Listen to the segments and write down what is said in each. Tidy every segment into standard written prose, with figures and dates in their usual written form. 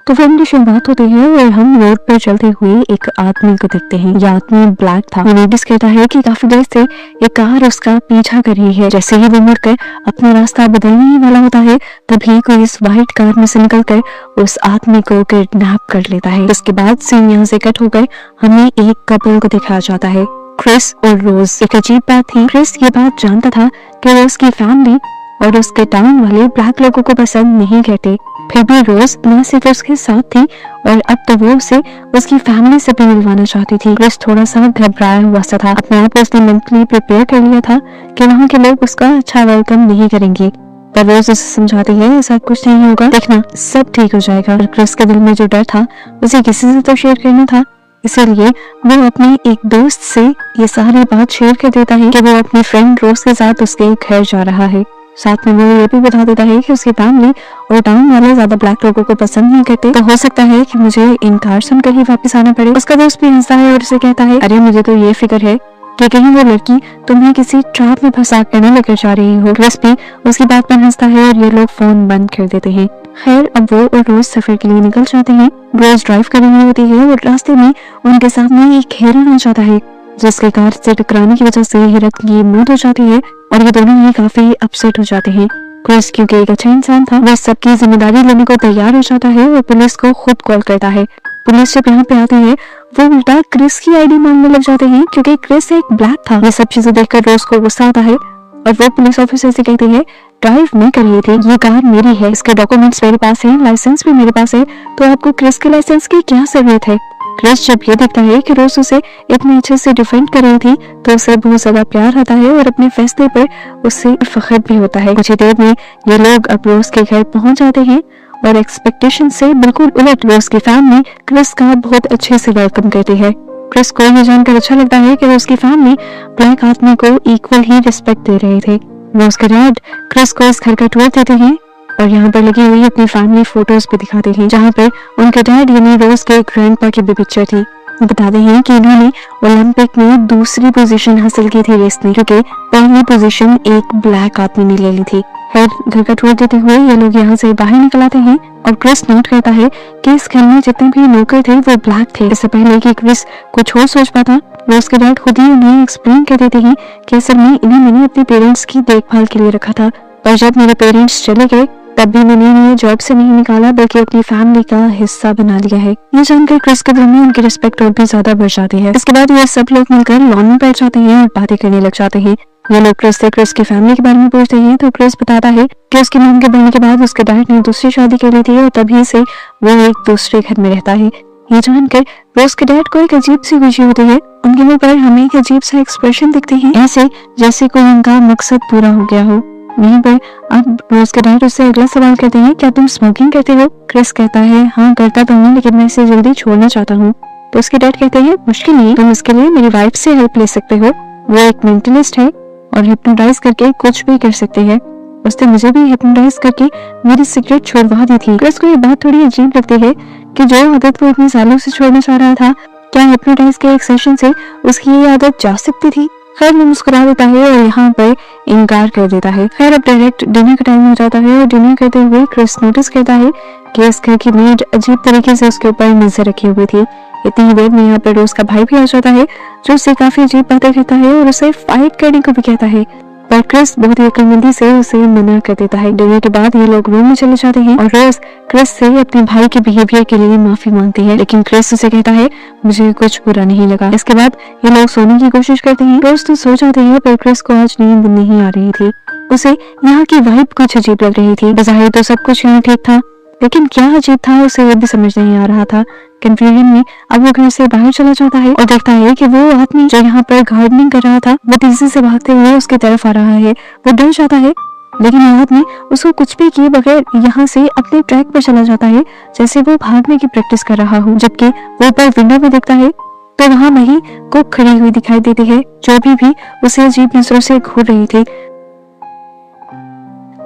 तो फिल्म की शुरुआत होती है और हम रोड पर चलते हुए एक आदमी को देखते हैं। यह आदमी ब्लैक था। वो नोटिस करता है कि काफी देर से एक कार उसका पीछा कर रही है। जैसे ही वो मुड़कर अपना रास्ता बदलने ही वाला होता है, तभी कोई इस व्हाइट कार में से निकलकर उस आदमी को किडनैप कर लेता है। उसके बाद सीन यहाँ से कट होकर हमें एक कपल को दिखाया जाता है, क्रिस और रोज। एक अजीब बात थी, क्रिस ये बात जानता था कि रोज की फैमिली और उसके टाउन वाले ब्लैक लोगों को पसंद नहीं करते, फिर भी रोज न सिर्फ उसके साथ थी और अब तो वो उसे उसकी फैमिली से भी मिलवाना चाहती थी। क्रिस थोड़ा सा घबराया हुआ सा था। अपने आप को उसने मेंटली प्रिपेयर कर लिया था कि वहाँ के लोग उसका अच्छा वेलकम नहीं करेंगे, पर रोज उसे समझाती है ऐसा कुछ नहीं होगा, देखना सब ठीक हो जाएगा। और क्रिस के दिल में जो डर था उसे किसी से तो शेयर करना था, इसलिए वो अपने एक दोस्त से ये सारी बात शेयर कर देता है कि वो अपनी फ्रेंड रोज के साथ उसके घर जा रहा है। साथ में वो ये भी बता देता है कि उसकी फैमिली और टाउन वाले ज्यादा ब्लैक लोगों को पसंद नहीं करते, तो हो सकता है कि मुझे इनकार सुनकर ही वापस आना पड़े। उसका दोस्त भी हंसता है और उसे कहता है, अरे मुझे तो ये फिक्र है कि कहीं वो लड़की तुम्हें किसी ट्रैप में फंसा कर न लेकर जा रही हो। क्रिस भी उसकी बात पर हंसता है और ये लोग फोन बंद कर देते हैं। खैर अब वो और रोज सफर के लिए निकल जाते हैं। रोज ड्राइव कर रही होती है और रास्ते में उनके सामने एक हिरन आ जाता है, जिसके कार से टकराने की वजह से हिरन की मौत हो जाती है और ये दोनों ही काफी अपसेट हो जाते हैं। क्रिस क्योंकि एक अच्छा इंसान था, वह सबकी जिम्मेदारी लेने को तैयार हो जाता है और पुलिस को खुद कॉल करता है। पुलिस जब यहाँ पे आती है वो उल्टा क्रिस की आईडी मांगने लग जाते हैं क्योंकि क्रिस एक ब्लैक था। ये सब चीजें देखकर रोज को गुस्सा आता है और वो पुलिस ऑफिसर से कहती है, ड्राइव मैं कर रही थी, ये कार मेरी है, इसके डॉक्यूमेंट्स मेरे पास है, लाइसेंस भी मेरे पास है, तो आपको क्रिस के लाइसेंस की क्या जरूरत है। क्रिस जब ये देखता है कि रोज उसे इतने अच्छे से डिफेंड कर रही थी तो उसे बहुत ज्यादा प्यार आता है और अपने फैसले पर उससे फख्र भी होता है। कुछ देर में ये लोग अब रोज के घर पहुंच जाते हैं और एक्सपेक्टेशन से बिल्कुल उलट रोज की फैमिली क्रिस का बहुत अच्छे से वेलकम करती है। क्रिस को ये जानकर अच्छा लगता है कि रोज की फैमिली ब्लैक आदमी को इक्वल ही रिस्पेक्ट दे रहे थे। रोज के डैड क्रिस को इस घर का टूर देते हैं और यहाँ पर लगी हुई अपनी फैमिली फोटोज भी दिखाते हैं, जहाँ पर उनके डैड यानी रोज के ग्रैंडपा की भी पिक्चर थी। बताते हैं कि इन्होंने ओलंपिक में दूसरी पोजीशन हासिल की थी रेस में, क्योंकि पहली पोजीशन एक ब्लैक आदमी ने ले ली थी। खैर घर का टूर देते हुए ये लोग यहाँ से बाहर निकल आते हैं और क्रिस नोट करता है कि इस घर में जितने भी नौकर थे वो ब्लैक थे। इससे पहले कि क्रिस कुछ और सोच पाता, रोज के डैड खुद ही उन्हें एक्सप्लेन कर देते हैं कि असल में इन्हें मैंने अपने पेरेंट्स की देखभाल के लिए रखा था, पर जब मेरे पेरेंट्स चले गए तब भी मैंने इन्हें जॉब से नहीं निकाला बल्कि अपनी फैमिली का हिस्सा बना लिया है। ये जानकर क्रिस के दिल में उनकी रिस्पेक्ट और भी ज्यादा बढ़ जाती है। इसके बाद ये सब लोग मिलकर लॉन में बैठ जाते हैं और बातें करने लग जाते हैं। ये लोग क्रिस से क्रिस की फैमिली के बारे में पूछते हैं तो क्रिस बताता है कि उसकी मॉम के बढ़ने के बाद उसके डैड ने दूसरी शादी कर ली थी और तभी से वो एक दूसरे घर में रहता है। ये जानकर रोज के डैड को एक अजीब सी खुशी होती है। उनके मुंह पर हमें एक अजीब सा एक्सप्रेशन दिखते हैं, ऐसे जैसे कोई उनका मकसद पूरा हो गया हो। वहीं पर अब रोज के डैड उससे अगला सवाल करते हैं, क्या तुम स्मोकिंग करते हो? क्रिस कहता है, हाँ करता तो हूँ, लेकिन मैं इसे जल्दी छोड़ना चाहता हूँ। तो उसके डैड कहते हैं, मुश्किल नहीं, तुम इसके लिए मेरी वाइफ से हेल्प ले सकते हो, वो एक मेंटलिस्ट है और हिप्नोटाइज करके कुछ भी कर सकती है। उसने मुझे भी हिप्नोटाइज करके मेरी सिगरेट छुड़वा दी थी। क्रिस को ये बात थोड़ी अजीब लगती है कि जो आदत वो इतने सालों से छोड़ना चाह रहा था, क्या हिप्नोटाइज के एक सेशन से उसकी ये आदत जा सकती थी। खैर वो मुस्कुरा देता है और यहाँ पर इनकार कर देता है। खैर अब डायरेक्ट डिनर का टाइम हो जाता है और डिनर करते हुए क्रिस नोटिस करता है कि इस घर की मेड अजीब तरीके से उसके ऊपर नजर रखी हुई थी। इतनी ही देर में यहाँ पर रोज का भाई भी आ जाता है जो उससे काफी अजीब बातें कहता है और उसे फाइट करने को भी कहता है, पर क्रिस बहुत ही अक्लमंदी से उसे मना कर देता है। डिनर के बाद ये लोग रूम में चले जाते हैं और रोज क्रिस से अपने भाई के बिहेवियर के लिए माफी मांगती है, लेकिन क्रिस उसे कहता है, मुझे कुछ बुरा नहीं लगा। इसके बाद ये लोग सोने की कोशिश करते हैं। रोज तो सो जाती है पर क्रिस को आज नींद नहीं आ रही थी। उसे यहाँ की वाइब कुछ अजीब लग रही थी। बज़ाहिर तो सब कुछ यहाँ ठीक था, लेकिन क्या अजीब था उसे ये भी समझ नहीं आ रहा था। कंफ्यूजन में अब वो घर से बाहर चला जाता है और देखता है कि वो आदमी जो यहाँ पर गार्डनिंग कर रहा था वो तेजी से भागते हुए उसकी तरफ आ रहा है। वो डर जाता है, लेकिन ये आदमी उसको कुछ भी किए बगैर यहाँ से अपने ट्रैक पर चला जाता है, जैसे वो भागने की प्रैक्टिस कर रहा हो। जबकि वो ऊपर विंडो में देखता है तो वहाँ वही कुक खड़ी हुई दिखाई देती है, जो भी उसे अजीब नजरों से घूर रही थी।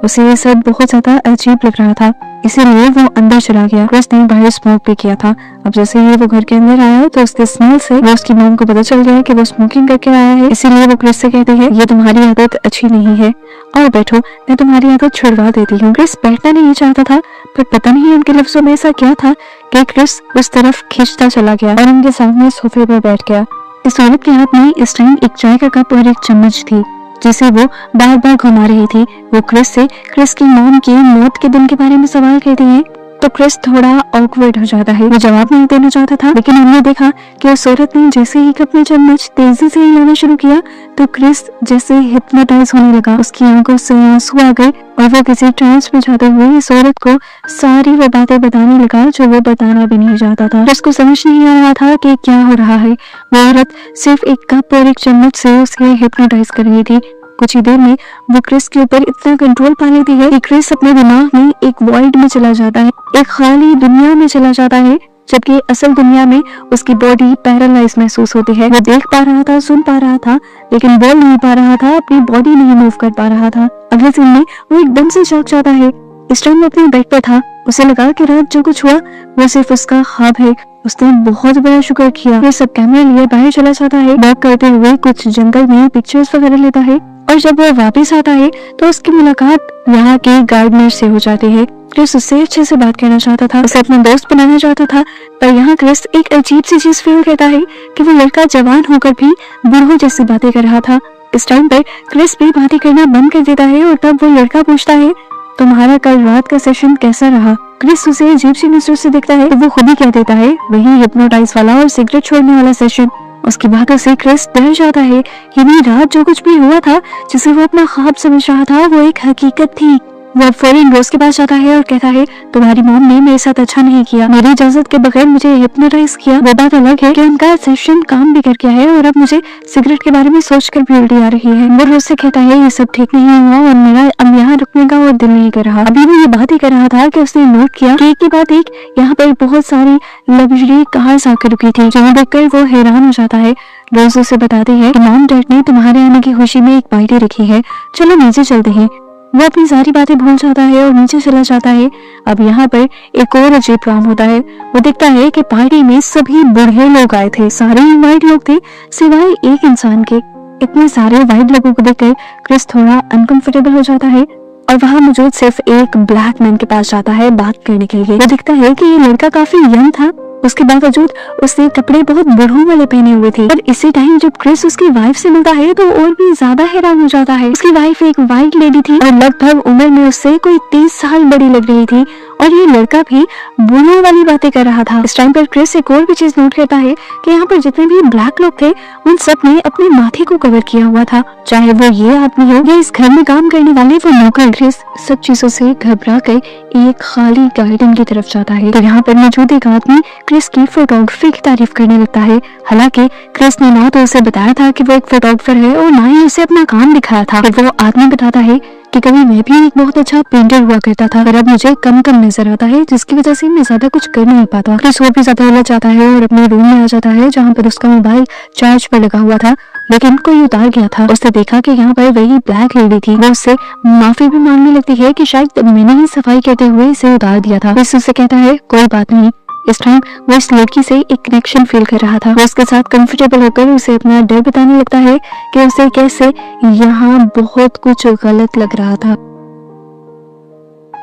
उसे ये सब बहुत ज्यादा अजीब लग रहा था, इसीलिए वो अंदर चला गया। क्रिस ने बाहर स्मोक भी किया था। अब जैसे ही वो घर के अंदर आया तो उसके स्मेल से वो उसकी मॉम को पता चल गया कि वो स्मोकिंग करके आया है, इसीलिए वो क्रिस से कहती है ये तुम्हारी आदत अच्छी नहीं है, और बैठो, मैं तुम्हारी आदत छुड़वा देती हूँ। क्रिस बैठना नहीं चाहता था, पर पता नहीं उनके लफ्जों में ऐसा क्या था कि क्रिस उस तरफ खींचता चला गया और उनके सामने सोफे पर बैठ गया। इस औरत के हाथ में इस टाइम एक चाय का कप और एक चम्मच थी, जिसे वो बार बार घुमा रही थी। वो क्रिस से क्रिस की मॉम की मौत के दिन के बारे में सवाल करती है, तो क्रिस थोड़ा ऑकवर्ड हो जाता है। वो जवाब नहीं देना चाहता था, लेकिन हमने देखा कि उस औरत ने जैसे ही कप में चम्मच तेजी से हिलाना शुरू किया तो क्रिस जैसे हिप्नोटाइज होने लगा। उसकी आंखों से आंसू आ गए और वो किसी ट्रांस में जाते हुए इस औरत को सारी वो बातें बताने लगा जो वो बताना भी नहीं चाहता था। क्रिस को समझ नहीं आ रहा था कि क्या हो रहा है। वो औरत सिर्फ एक कप और एक चम्मच से उसे हिप्नोटाइज कर रही थी। कुछ ही देर में वो क्रिस के ऊपर इतना कंट्रोल पा लेती है कि क्रिस अपने दिमाग में एक वॉइड में चला जाता है, एक खाली दुनिया में चला जाता है, जबकि असल दुनिया में उसकी बॉडी पैरालाइज महसूस होती है। वो देख पा रहा था, सुन पा रहा था, लेकिन बोल नहीं पा रहा था, अपनी बॉडी नहीं मूव कर पा रहा था। अगले सीन में वो एकदम से जाग जाता है। इस टाइम वो अपने बेड पर था। उसे लगा कि रात जो कुछ हुआ वो सिर्फ उसका ख्वाब है। उसने बहुत बड़ा शुक्र किया। ये सब कैमरा लिए बाहर चला जाता है, वॉक करते हुए कुछ जंगल में पिक्चर्स वगैरह लेता है, और जब वो वापस आता है तो उसकी मुलाकात यहाँ के गार्डनर से हो जाती है। क्रिस उससे अच्छे से बात करना चाहता था, उसे अपना दोस्त बनाना चाहता था, पर यहाँ क्रिस एक अजीब सी चीज फील करता है कि वो लड़का जवान होकर भी बूढ़ों जैसी बातें कर रहा था। इस टाइम पर क्रिस भी बातें करना बंद कर देता है और तब वो लड़का पूछता है, तुम्हारा कल रात का सेशन कैसा रहा? क्रिस उसे अजीब सी नजरों से देखता है तो वो खुद ही कह देता है, वही हिप्नोटाइज वाला और सिगरेट छोड़ने वाला सेशन। उसकी बातों से क्रिस डर जाता है। यानी रात जो कुछ भी हुआ था, जिसे वो अपना ख्वाब समझ रहा था, वो एक हकीकत थी। वो फौरन रोज के पास जाता है और कहता है, तुम्हारी मॉम ने मेरे साथ अच्छा नहीं किया, मेरी इजाजत के बगैर मुझे हिप्नोटाइज किया। वो बात अलग है कि उनका सेशन काम भी कर गया है और अब मुझे सिगरेट के बारे में सोचकर भी उल्टी आ रही है। वो रोज से कहता है ये सब ठीक नहीं हुआ और मेरा अब यहाँ रुकने का और दिल नहीं कर रहा। अभी वो ये बात ही कर रहा था कि उसने नोट किया कि एक के बाद एक यहाँ पर बहुत सारी लग्जरी कार्स आकर रुकी थी, जो देखकर वो हैरान हो जाता है। रोज उसे बताती है कि मॉम डैड ने तुम्हारे आने की खुशी में एक पार्टी रखी है, चलो नीचे चलते हैं। वो अपनी सारी बातें भूल जाता है और नीचे चला जाता है। अब यहाँ पर एक और अजीब काम होता है। वो देखता है कि पार्टी में सभी बूढ़े लोग आए थे, सारे वाइट लोग थे सिवाय एक इंसान के। इतने सारे वाइट लोगों को देखकर क्रिस थोड़ा अनकंफर्टेबल हो जाता है और वहाँ मौजूद सिर्फ एक ब्लैक मैन के पास जाता है बात करने के लिए। वो दिखता है कि ये लड़का काफी यंग था, उसके बावजूद उसने कपड़े बहुत बूढ़ों वाले पहने हुए थे। और इसी टाइम जब क्रिस उसकी वाइफ से मिलता है तो और भी ज्यादा हैरान हो जाता है। उसकी वाइफ एक वाइट लेडी थी और लगभग उम्र में उससे कोई 30 साल बड़ी लग रही थी, और ये लड़का भी बूढ़ों वाली बातें कर रहा था। इस टाइम पर क्रिस एक और भी चीज नोट करता है कि यहाँ पर जितने भी ब्लैक लोग थे उन सब ने अपने माथे को कवर किया हुआ था, चाहे वो ये आदमी हो या इस घर में काम करने वाले वो नौकर। क्रिस सब चीजों से घबरा कर एक खाली गार्डन की तरफ जाता है तो यहाँ पर मौजूद एक आदमी क्रिस की फोटोग्राफी की तारीफ करने लगता है। हालांकि क्रिस ने ना तो उसे बताया था कि वो एक फोटोग्राफर है और ना ही उसे अपना काम दिखाया था। वो आदमी बताता है कि कभी मैं भी एक बहुत अच्छा पेंटर हुआ करता था, पर अब मुझे कम कम नजर आता है, जिसकी वजह से मैं ज्यादा कुछ कर नहीं पाता। क्रिस और भी ज्यादा उलझ जाता है और अपने रूम में आ जाता है जहाँ पर उसका मोबाइल चार्ज पर लगा हुआ था, लेकिन कोई उतार गया था। उसने देखा कि यहाँ पर वही ब्लैक लेडी थी। वो उससे माफी भी मांगने लगती है कि शायद मैंने ही सफाई करते हुए इसे उतार दिया था। क्रिस उससे कहता है कोई बात नहीं। इस टाइम वो इस लड़की से एक कनेक्शन फील कर रहा था। वो उसके साथ कंफर्टेबल होकर उसे अपना डर बताने लगता है कि उसे कैसे यहाँ बहुत कुछ गलत लग रहा था।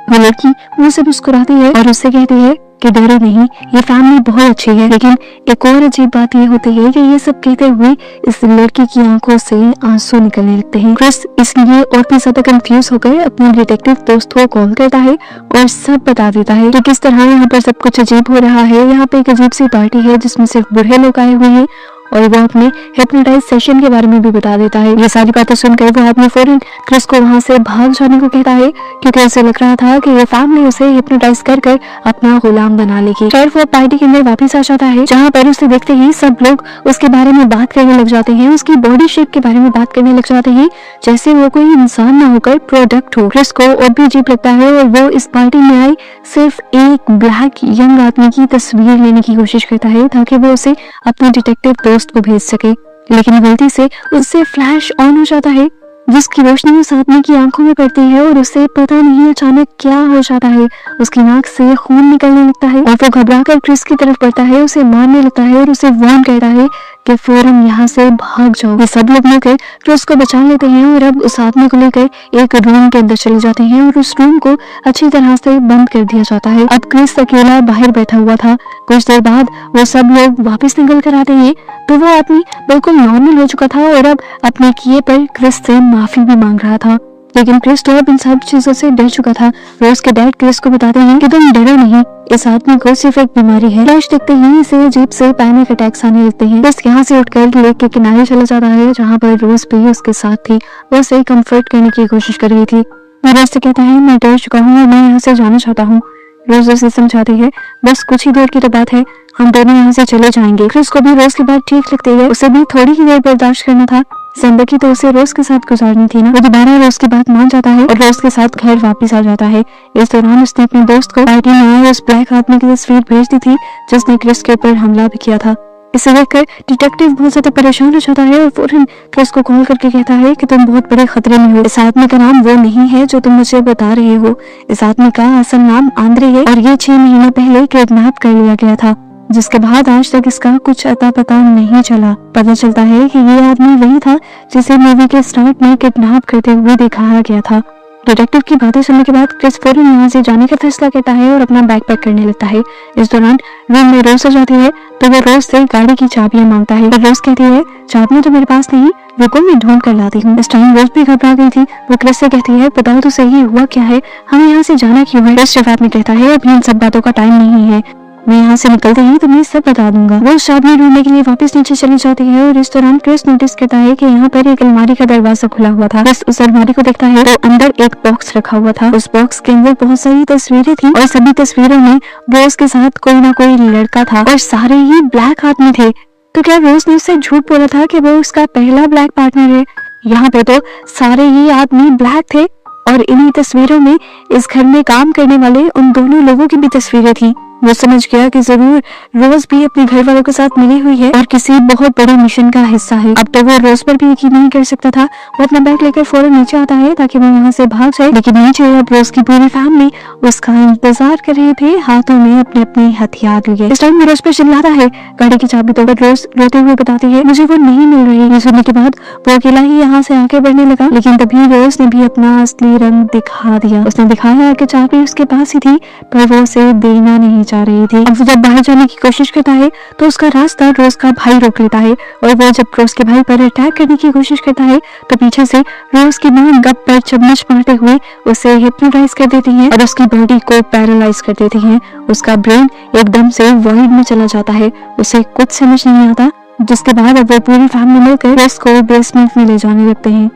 वो लड़की मुंह से मुस्कुराती है और उससे कहती है कि डरो नहीं, ये फैमिली बहुत अच्छी है। लेकिन एक और अजीब बात ये होती है कि ये सब कहते हुए इस लड़की की आंखों से आंसू निकलने लगते हैं। क्रिस इसलिए और भी ज्यादा कंफ्यूज होकर अपने डिटेक्टिव दोस्त को कॉल करता है और सब बता देता है कि किस तरह यहाँ पर सब कुछ अजीब हो रहा है। यहाँ पे एक अजीब सी पार्टी है जिसमें सिर्फ बूढ़े लोग आए हुए हैं, और वो अपने हिप्नोटाइज सेशन के बारे में भी बता देता है। ये सारी बातें सुनकर वो आदमी फौरन क्रिस को वहाँ से भाग जाने को कहता है, क्योंकि उसे लग रहा था कि ये फैमिली उसे हिप्नोटाइज कर कर अपना गुलाम बना लेगी। खैर वो पार्टी के अंदर वापस आ जाता है, जहाँ पर उसे देखते ही सब लोग उसके बारे में बात करने लग जाते हैं, उसकी बॉडी शेप के बारे में बात करने लग जाते हैं, जैसे वो कोई इंसान ना होकर प्रोडक्ट हो। क्रिस को और भी अजीब लगता है और वो इस पार्टी में आई सिर्फ एक ब्लैक यंग आदमी की तस्वीर लेने की कोशिश करता है ताकि वो उसे अपने डिटेक्टिव दोस्त को भेज सके, लेकिन गलती से उससे फ्लैश ऑन हो जाता है। जिसकी रोशनी उस आदमी की आंखों में पड़ती है और उसे पता नहीं अचानक क्या हो जाता है, उसकी नाक से खून निकलने लगता है और वो घबराकर क्रिस की तरफ बढ़ता है, उसे मारने लगता है और उसे वार्न करता है कि फौरन यहाँ से भाग जाओ। ये सब लोग मिलकर क्रिस को बचा लेते हैं और अब उस आदमी को लेकर एक रूम के अंदर चले जाते हैं और उस रूम को अच्छी तरह से बंद कर दिया जाता है। अब क्रिस अकेला बाहर बैठा हुआ था। कुछ देर बाद वो सब लोग वापस निकल कर आते हैं तो वो आदमी बिल्कुल नॉर्मल हो चुका था और अब अपने किए पर क्रिस से माफी भी मांग रहा था। लेकिन क्रिस तो अब इन सब चीजों से डर चुका था। रोज के डैड क्रिस को बताते हैं कि तुम डरो नहीं, इस आदमी को सिर्फ एक बीमारी है। फ्लैश देखते ही इसे अजीब से पैनिक अटैक्स आने लगते हैं। क्रिस यहाँ से उठकर लेक के किनारे चला जाता है जहाँ पर रोज भी उसके साथ थी। वो उसे कंफर्ट करने की कोशिश कर रही थी। रोज से कहता है मैं डर चुका हूँ और मैं यहाँ से जाना चाहता हूँ। रोज उसे समझाती है बस कुछ ही देर की तो बात है, हम दोनों यहाँ से चले जाएंगे। क्रिस को भी रोज की बात ठीक लगती है, उसे भी थोड़ी ही देर बर्दाश्त करना था। जिंदगी तो उसे रोज के साथ गुजारनी थी ना। वो दोबारा रोज की बात मान जाता है और रोज के साथ घर वापस आ जाता है। इस दौरान उसने अपने दोस्त को पार्टी में आए उस ब्लैक आदमी की तस्वीर भेज दी थी जिसने क्रिस के ऊपर हमला भी किया था। इसे देखकर डिटेक्टिव बहुत ज्यादा परेशान हो जाता है और फौरन क्रिस को कॉल करके कहता है कि तुम बहुत बड़े खतरे में हो। इस आदमी का नाम वो नहीं है जो तुम मुझे बता रहे हो। इस आदमी का असल नाम आंद्रे है और ये 6 महीने पहले किडनैप कर लिया गया था, जिसके बाद आज तक इसका कुछ अता पता नहीं चला। पता चलता है कि ये आदमी वही था जिसे मूवी के स्टार्ट में किडनैप करते हुए दिखाया गया था। डिटेक्टिव की बातें सुनने के बाद क्रिस फौरन यहाँ से जाने का फैसला करता है और अपना बैग पैक करने लगता है। इस दौरान रूम में रोज आ जाती है तो वो रोज से गाड़ी की चाबियां मांगता है और रोज कहती है चाबियां तो मेरे पास नहीं, रुको मैं ढूंढ कर लाती हूँ। इस टाइम रोज भी घबरा गई थी। वो क्रिस से कहती है बताओ तो सही हुआ क्या है, हमें यहाँ से जाना क्यों है। क्रिस जवाब में कहता है अभी इन सब बातों का टाइम नहीं है, मैं यहाँ से निकलते ही तुम्हें सब बता दूंगा। वो चाबी ढूंढने के लिए वापस नीचे चली जाती है और इस दौरान क्रिस नोटिस करता है कि यहाँ पर एक अलमारी का दरवाजा खुला हुआ था। क्रिस उस अलमारी को देखता है तो अंदर एक बॉक्स रखा हुआ था। उस बॉक्स के अंदर बहुत सारी तस्वीरें थी और सभी तस्वीरों में रोज के साथ कोई ना कोई लड़का था और सारे ही ब्लैक आदमी थे। तो क्या रोज ने उससे झूठ बोला था कि वो उसका पहला ब्लैक पार्टनर है? यहाँ पे तो सारे ही आदमी ब्लैक थे और इन्हीं तस्वीरों में इस घर में काम करने वाले उन दोनों लोगों की भी तस्वीरें थी। वो समझ गया कि जरूर रोज भी अपने घर वालों के साथ मिली हुई है और किसी बहुत बड़े मिशन का हिस्सा है। अब तो वो रोज पर भी यकीन नहीं कर सकता था। वो अपना बैग लेकर फौरन नीचे आता है ताकि वो यहाँ से भाग जाए, लेकिन नीचे अब रोज की पूरी फैमिली उसका इंतजार कर रहे थे, हाथों में अपने अपने हथियार लिए। इस टाइम रोज पर चिल्लाता है, गाड़ी की चाबी तोड़ रोज रोते हुए बताती है मुझे वो नहीं मिल रही। ये सुनने के बाद वो अकेला ही यहाँ से आगे बढ़ने लगा, लेकिन तभी रोज ने भी अपना असली रंग दिखा दिया। उसने दिखाया कि चाबी उसके पास ही थी पर वो उसे देना नहीं जा रही थी। अब जब बाहर जाने की कोशिश करता है तो उसका रास्ता रोज का भाई रोक लेता है और वो जब रोज के भाई पर अटैक करने की कोशिश करता है तो पीछे से रोज की मां गप पर चम्मच मारते हुए उसे हिप्नोटाइज कर देती है और उसकी बॉडी को पैरालाइज कर देती है। उसका ब्रेन एकदम से वॉइड में चला जाता है, उसे कुछ समझ नहीं आता, जिसके बाद अब वो पूरी फैमिली मिलकर रोज को बेसमेंट में ले जाने लगते हैं।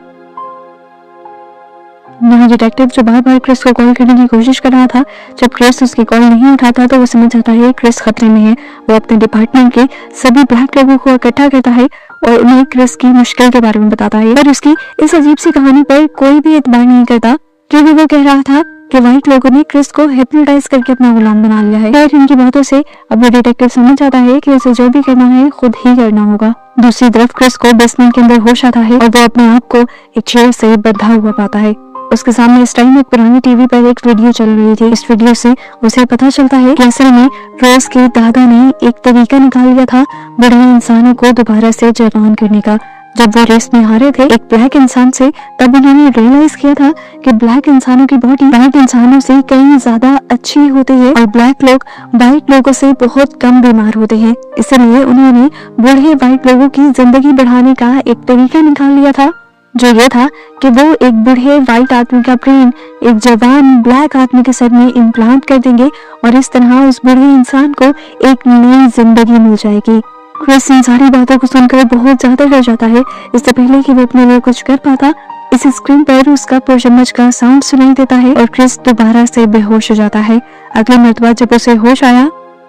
यहाँ डिटेक्टिव जो बार बार क्रिस को कॉल करने की कोशिश कर रहा था, जब क्रिस उसकी कॉल नहीं उठाता तो वो समझ जाता है क्रिस खतरे में है। वो अपने डिपार्टमेंट के सभी ब्लैक लोगों को इकट्ठा करता है और उन्हें क्रिस की मुश्किल के बारे में बताता है। और उसकी इस अजीब सी कहानी पर कोई भी इतबार नहीं करता क्योंकि वो कह रहा था कि व्हाइट लोगों ने क्रिस को हिप्नोटाइज करके अपना गुलाम बना लिया है। और इनकी बातों से अब वो डिटेक्टिव समझ जाता है कि उसे जो भी करना है खुद ही करना होगा। दूसरी तरफ क्रिस को बेसमेंट के अंदर होश आता है और वो अपने आप को एक चेयर से बंधा हुआ पाता है। उसके सामने इस टाइम एक पुरानी टीवी पर एक वीडियो चल रही थी। इस वीडियो से उसे पता चलता है कि असल में रोज के दादा ने एक तरीका निकाल लिया था बड़े इंसानों को दोबारा से जवान करने का। जब वो रेस में हारे थे एक ब्लैक इंसान से, तब उन्होंने रियलाइज किया था कि ब्लैक इंसानों की बॉडी व्हाइट इंसानों से कहीं ज्यादा अच्छी होती है और ब्लैक लोग व्हाइट लोगों से बहुत कम बीमार होते हैं। इसलिए उन्होंने बूढ़े व्हाइट लोगों की जिंदगी बढ़ाने का एक तरीका निकाल लिया था, जो ये था कि वो एक बूढ़े व्हाइट आदमी का ब्रेन एक जवान ब्लैक आदमी के सर में इम्प्लांट कर देंगे और इस तरह उस बूढ़े इंसान को एक नई जिंदगी मिल जाएगी। क्रिस इन सारी बातों को सुनकर बहुत ज्यादा डर जाता है। इससे पहले कि वो अपने लिए कुछ कर पाता, इस स्क्रीन पर उसका पुरचम्मच का साउंड सुनाई देता है और क्रिस दोबारा से बेहोश हो जाता है। अगली मर्तबा जब उसे होश आया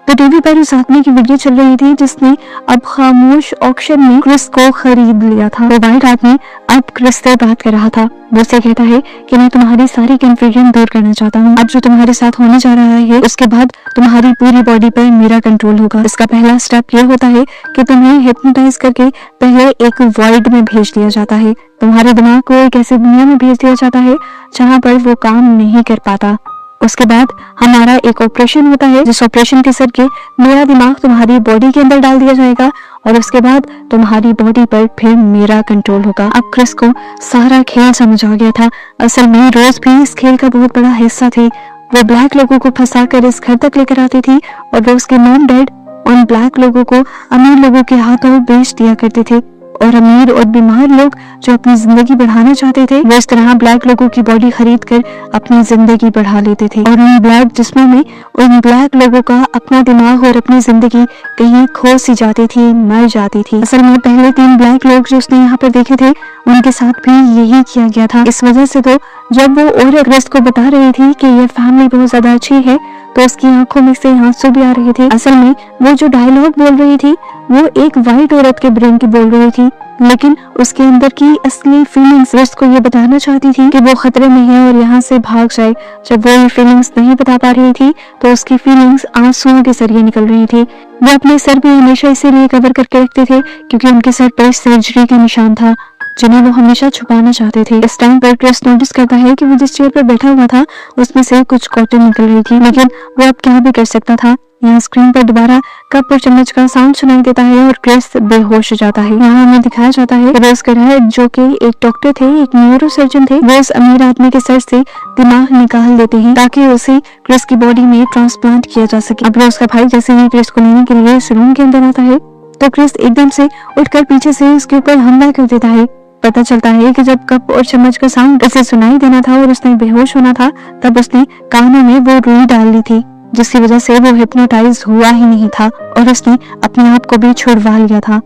तो टीवी पर उस आदमी की वीडियो चल रही थी जिसने अब खामोश ऑक्शन में क्रिस को खरीद लिया था। वो वाइट आदमी अब क्रिस से बात कर रहा था। वो उसे कहता है कि मैं तुम्हारी सारी कंफ्यूजन दूर करना चाहता हूँ। अब जो तुम्हारे साथ होने जा रहा है उसके बाद तुम्हारी पूरी बॉडी पर मेरा कंट्रोल होगा। इसका पहला स्टेप ये होता है कि तुम्हें हिप्नोटाइज करके पहले एक वॉइड में भेज दिया जाता है। तुम्हारे दिमाग को एक ऐसी दुनिया में भेज दिया जाता है जहाँ पर वो काम नहीं कर पाता। उसके बाद हमारा एक ऑपरेशन होता है जिस ऑपरेशन के सर के मेरा दिमाग तुम्हारी बॉडी के अंदर डाल दिया जाएगा और उसके बाद तुम्हारी बॉडी पर फिर मेरा कंट्रोल होगा। अब क्रिस को सारा खेल समझ आ गया था। असल में रोज भी इस खेल का बहुत बड़ा हिस्सा थी। वो ब्लैक लोगों को फंसाकर इस घर तक लेकर आती थी और रोज के मॉम डैड उन ब्लैक लोगों को अमीर लोगों के हाथों बेच दिया करते थे और अमीर और बीमार लोग जो अपनी जिंदगी बढ़ाना चाहते थे वो इस तरह ब्लैक लोगों की बॉडी खरीद कर अपनी जिंदगी बढ़ा लेते थे और उन ब्लैक जिस्मों में उन ब्लैक लोगों का अपना दिमाग और अपनी जिंदगी कहीं खो सी जाती थी, मर जाती थी। असल में पहले 3 ब्लैक लोग जो उसने यहाँ पर देखे थे उनके साथ भी यही किया गया था। इस वजह से तो जब वो और क्रिस को बता रही थी कि ये फैमिली बहुत ज्यादा अच्छी है तो उसकी आंखों में से आंसू भी आ रहे थे। असल में वो जो डायलॉग बोल रही थी वो एक वाइट औरत के ब्रेन की बोल रही थी, लेकिन उसके अंदर की असली फीलिंग्स उसको ये बताना चाहती थी कि वो खतरे में है और यहाँ से भाग जाए। जब वो ये फीलिंग्स नहीं बता पा रही थी तो उसकी फीलिंग्स आंसुओं के जरिए निकल रही थी। वो अपने सर भी हमेशा इसीलिए कवर करके रखते थे क्योंकि उनके सर पर सर्जरी का निशान था जिन्हें वो हमेशा छुपाना चाहते थे। इस टाइम पर क्रिस नोटिस करता है कि वो जिस चेयर पर बैठा हुआ था उसमें से कुछ कॉटन निकल रही थी, लेकिन वो अब क्या भी कर सकता था। यहाँ स्क्रीन पर दोबारा कप और चम्मच का साउंड सुनाई देता है और क्रिस बेहोश हो जाता है। यहाँ हमें दिखाया जाता है रोज कर जो कि एक डॉक्टर थे, एक न्यूरो सर्जन थे, वो उस अमीर आदमी के सर से दिमाग निकाल देते हैं ताकि उसे क्रिस की बॉडी में ट्रांसप्लांट किया जा सके। अब रोज का भाई जैसे ही क्रिस को लेने के लिए इस रूम के अंदर आता है तो क्रिस एकदम से उठकर पीछे से उसके ऊपर हमला कर देता है। पता चलता है कि जब कप और चम्मच का साउंड उसे सुनाई देना था और उसने बेहोश होना था तब उसने कानों में वो रुई डाल ली थी जिसकी वजह से वो हिप्नोटाइज हुआ ही नहीं था और उसने अपने आप को भी छुड़वा लिया था।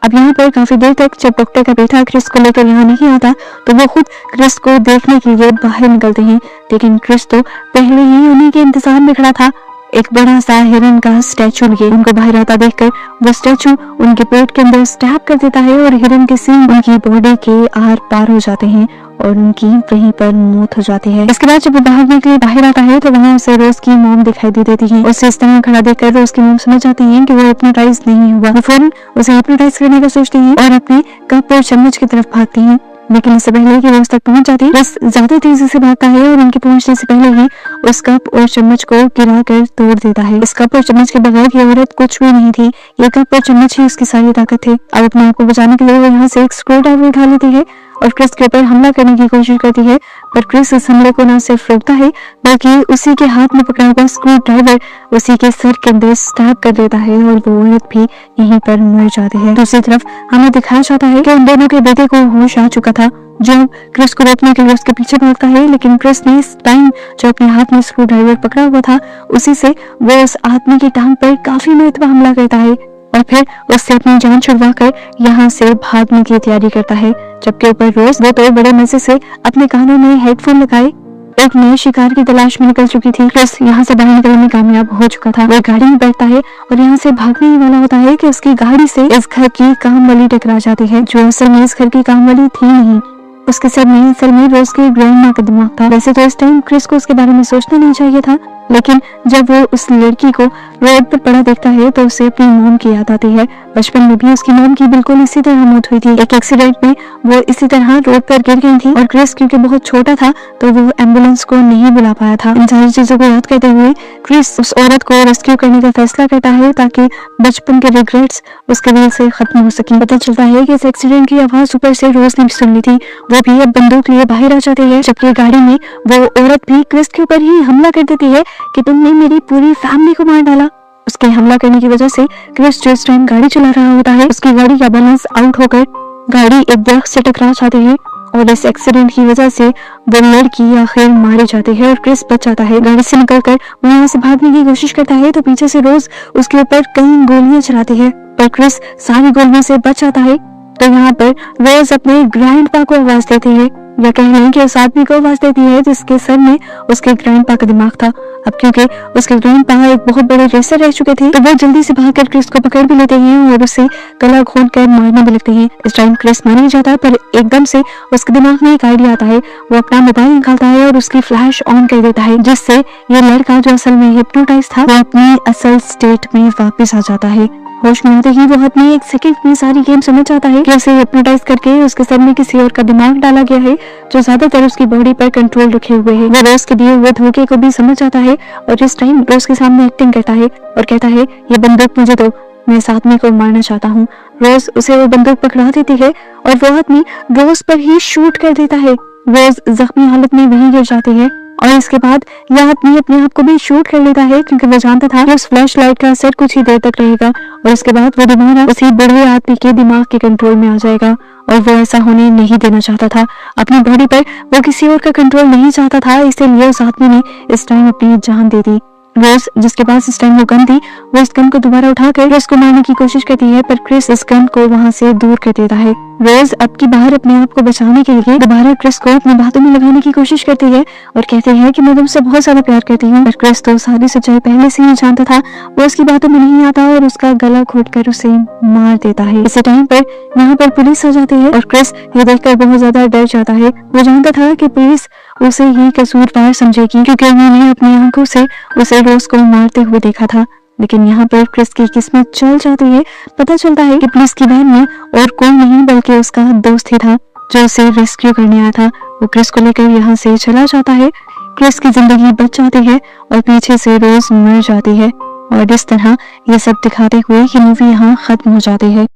अब यहाँ पर काफी देर तक जब डॉक्टर का बेटा क्रिस को लेकर यहाँ नहीं आता तो वो खुद क्रिस को देखने के लिए बाहर निकलते हैं, लेकिन क्रिस तो पहले ही उन्हीं के इंतजार में खड़ा था। एक बड़ा सा हिरन का स्टैचू लिए उनको बाहर आता देखकर वो स्टैचू उनके पेट के अंदर स्टैब कर देता है और हिरन के सींग उनकी बॉडी के आर पार हो जाते हैं और उनकी वहीं पर मौत हो जाती है। इसके बाद जब वो भागने के लिए बाहर आता है तो वहाँ उसे रोज की मॉम दिखाई दे देती है। उसे इस तरह खड़ा देखकर रोज की मॉम समझ जाती है कि वो हिप्नोटाइज नहीं हुआ। वो फौरन उसे हिप्नोटाइज करने का सोचती है और अपने कप और चम्मच की तरफ भागती है, लेकिन इससे पहले कि वो उस तक पहुंच जाती बस ज्यादा तेजी से भागता है और उनके पहुंचने से पहले ही उस कप और चम्मच को गिरा कर तोड़ देता है। इस कप और चम्मच के बगैर ये औरत कुछ भी नहीं थी, ये कप और चम्मच ही उसकी सारी ताकत थी। अब अपने आप को बचाने के लिए वो यहाँ से एक स्क्रू ड्राइवर उठा लेती है और क्रिस के ऊपर हमला करने की कोशिश करती है, पर क्रिस इस हमले को न सिर्फ रोकता है बल्कि उसी के हाथ में पकड़ा हुआ स्क्रू ड्राइवर उसी के सर के अंदर स्टैब कर देता है और वो औरत भी यहीं पर मर जाती है। दूसरी तरफ हमें दिखाया जाता है कि उन दोनों के बेटे को होश आ चुका था जो क्रिस को रोकने के लिए उसके पीछे भागता है, लेकिन क्रिस ने इस टाइम जो अपने हाथ में स्क्रू ड्राइवर पकड़ा हुआ था उसी से वो उस आदमी की टांग पर काफी मरतबा हमला करता है और फिर उससे अपनी जान छुड़वा कर यहाँ से भागने की तैयारी करता है। जबकि ऊपर रोज वो तो बड़े मजे से अपने कानों में हेडफोन लगाए एक नए शिकार की तलाश में निकल चुकी थी। क्रिस यहाँ से बाहर निकलने में कामयाब हो चुका था। वो गाड़ी में बैठता है और यहाँ से भागने ही वाला होता है कि उसकी गाड़ी से इस घर की काम वाली टकरा जाती है जो असल में इस घर की काम वाली थी नहीं। उसके सर में असल में रोज के ग्रैंड माँ का दिमाग था। वैसे तो इस टाइम क्रिस को उसके बारे में सोचना नहीं चाहिए था, लेकिन जब वो उस लड़की को रोड पर पड़ा देखता है तो उसे अपनी मॉम की याद आती है। बचपन में भी उसकी मॉम की बिल्कुल इसी तरह मौत हुई थी। एक एक्सीडेंट में वो इसी तरह रोड पर गिर गई थी और क्रिस क्योंकि बहुत छोटा था तो वो एम्बुलेंस को नहीं बुला पाया था। इन सारी चीजों को याद करते हुए क्रिस उस औरत को रेस्क्यू करने का फैसला करता है ताकि बचपन के रिग्रेट्स उसके दिल से खत्म हो सके। पता चलता है कि इस एक्सीडेंट की आवाज ऊपर से रोज ने सुन ली थी। वो भी अब बंदूक लिए बाहर आ जाती है, जबकि गाड़ी में वो औरत भी क्रिस के ऊपर ही हमला कर देती है कि तुमने मेरी पूरी फैमिली को मार डाला। उसके हमला करने की वजह से क्रिस जो इस टाइम गाड़ी चला रहा होता है उसकी गाड़ी का बैलेंस आउट होकर गाड़ी एक दरख्त से टकरा जाती है और इस एक्सीडेंट की वजह से वो लड़की आखिर मारी जाती है और क्रिस बच जाता है। गाड़ी से निकलकर वो यहाँ से भागने की कोशिश करता है तो पीछे से रोज उसके ऊपर कई गोलियां चलाती है, पर क्रिस सारी गोलियों से बच जाता है। तो यहाँ पर रोज अपने ग्रैंडपा को आवाज देती है या कह लें कि उस आदमी को आवाज देती है जिसके सर में उसके ग्रैंडपा का दिमाग था। अब क्योंकि उसके ग्रैंडपा एक बहुत बड़े रेसर रह चुके थे, तो वो जल्दी से भागकर क्रिस को पकड़ भी लेते हैं और उसे गला घोंट कर मारने भी लगते हैं। इस टाइम क्रिस मार नहीं जाता, पर एकदम से उसके दिमाग में एक आइडिया आता है। वो अपना मोबाइल निकालता है और उसकी फ्लैश ऑन कर देता है, जिससे ये लड़का जो असल में हिप्नोटाइज था वो अपनी असल स्टेट में वापस आ जाता है। होश में आते ही वो अपने एक सेकंड में सारी गेम समझ जाता है कि उसे हिप्नोटाइज करके उसके सर में किसी और का दिमाग डाला गया है, जो ज्यादातर उसकी बॉडी पर कंट्रोल रखे हुए है। वो रोज के दिए हुए धोखे को भी समझ जाता है और इस टाइम रोज के सामने एक्टिंग करता है और कहता है, ये बंदूक मुझे दो, मैं इस आदमी को मारना चाहता हूँ। रोज उसे वो बंदूक पकड़ा देती है और वो आदमी रोज पर ही शूट कर देता है। रोज जख्मी हालत में वहीं गिर जाती है और इसके बाद यह आदमी अपने आप को भी शूट कर लेता है, क्योंकि वो जानता था कि उस फ्लैश लाइट का असर कुछ ही देर तक रहेगा और उसके बाद वो दोबारा उसी बड़े आदमी के दिमाग के कंट्रोल में आ जाएगा। और वो ऐसा होने नहीं देना चाहता था। अपनी बॉडी पर वो किसी और का कंट्रोल नहीं चाहता था, इसलिए उस आदमी ने इस टाइम अपनी जान दे दी। रोज जिसके पास इस टाइम वो गन थी, वो इस गन को दोबारा उठाकर क्रिस को मारने की कोशिश करती है, पर क्रिस इस गन को वहां से दूर कर देता है। रोज अब की बाहर अपने आप को बचाने के लिए दोबारा क्रिस को अपनी बातों में लगाने की कोशिश करती है और कहती है कि मैं तुमसे बहुत ज्यादा प्यार करती हूँ। पर क्रिस तो सारी सच्चाई पहले से ही जानता था, वो उसकी बातों में नहीं आता और उसका गला घोंटकर उसे मार देता है। इसी टाइम पर यहाँ पर पुलिस आ जाती है और क्रिस ये देखकर बहुत ज्यादा डर जाता है। वो जानता था कि पुलिस उसे ही कसूरवार समझेगी, क्योंकि उन्होंने अपनी आंखों से उसे रोज को मारते हुए देखा था। लेकिन यहाँ पर क्रिस की किस्मत चल जाती है। पता चलता है कि पुलिस की वैन में और कोई नहीं बल्कि उसका दोस्त ही था, जो उसे रेस्क्यू करने आया था। वो क्रिस को लेकर यहाँ से चला जाता है। क्रिस की जिंदगी बच जाती है और पीछे से रोज मर जाती है और इस तरह ये सब दिखाते हुए ये मूवी यहाँ खत्म हो जाती है।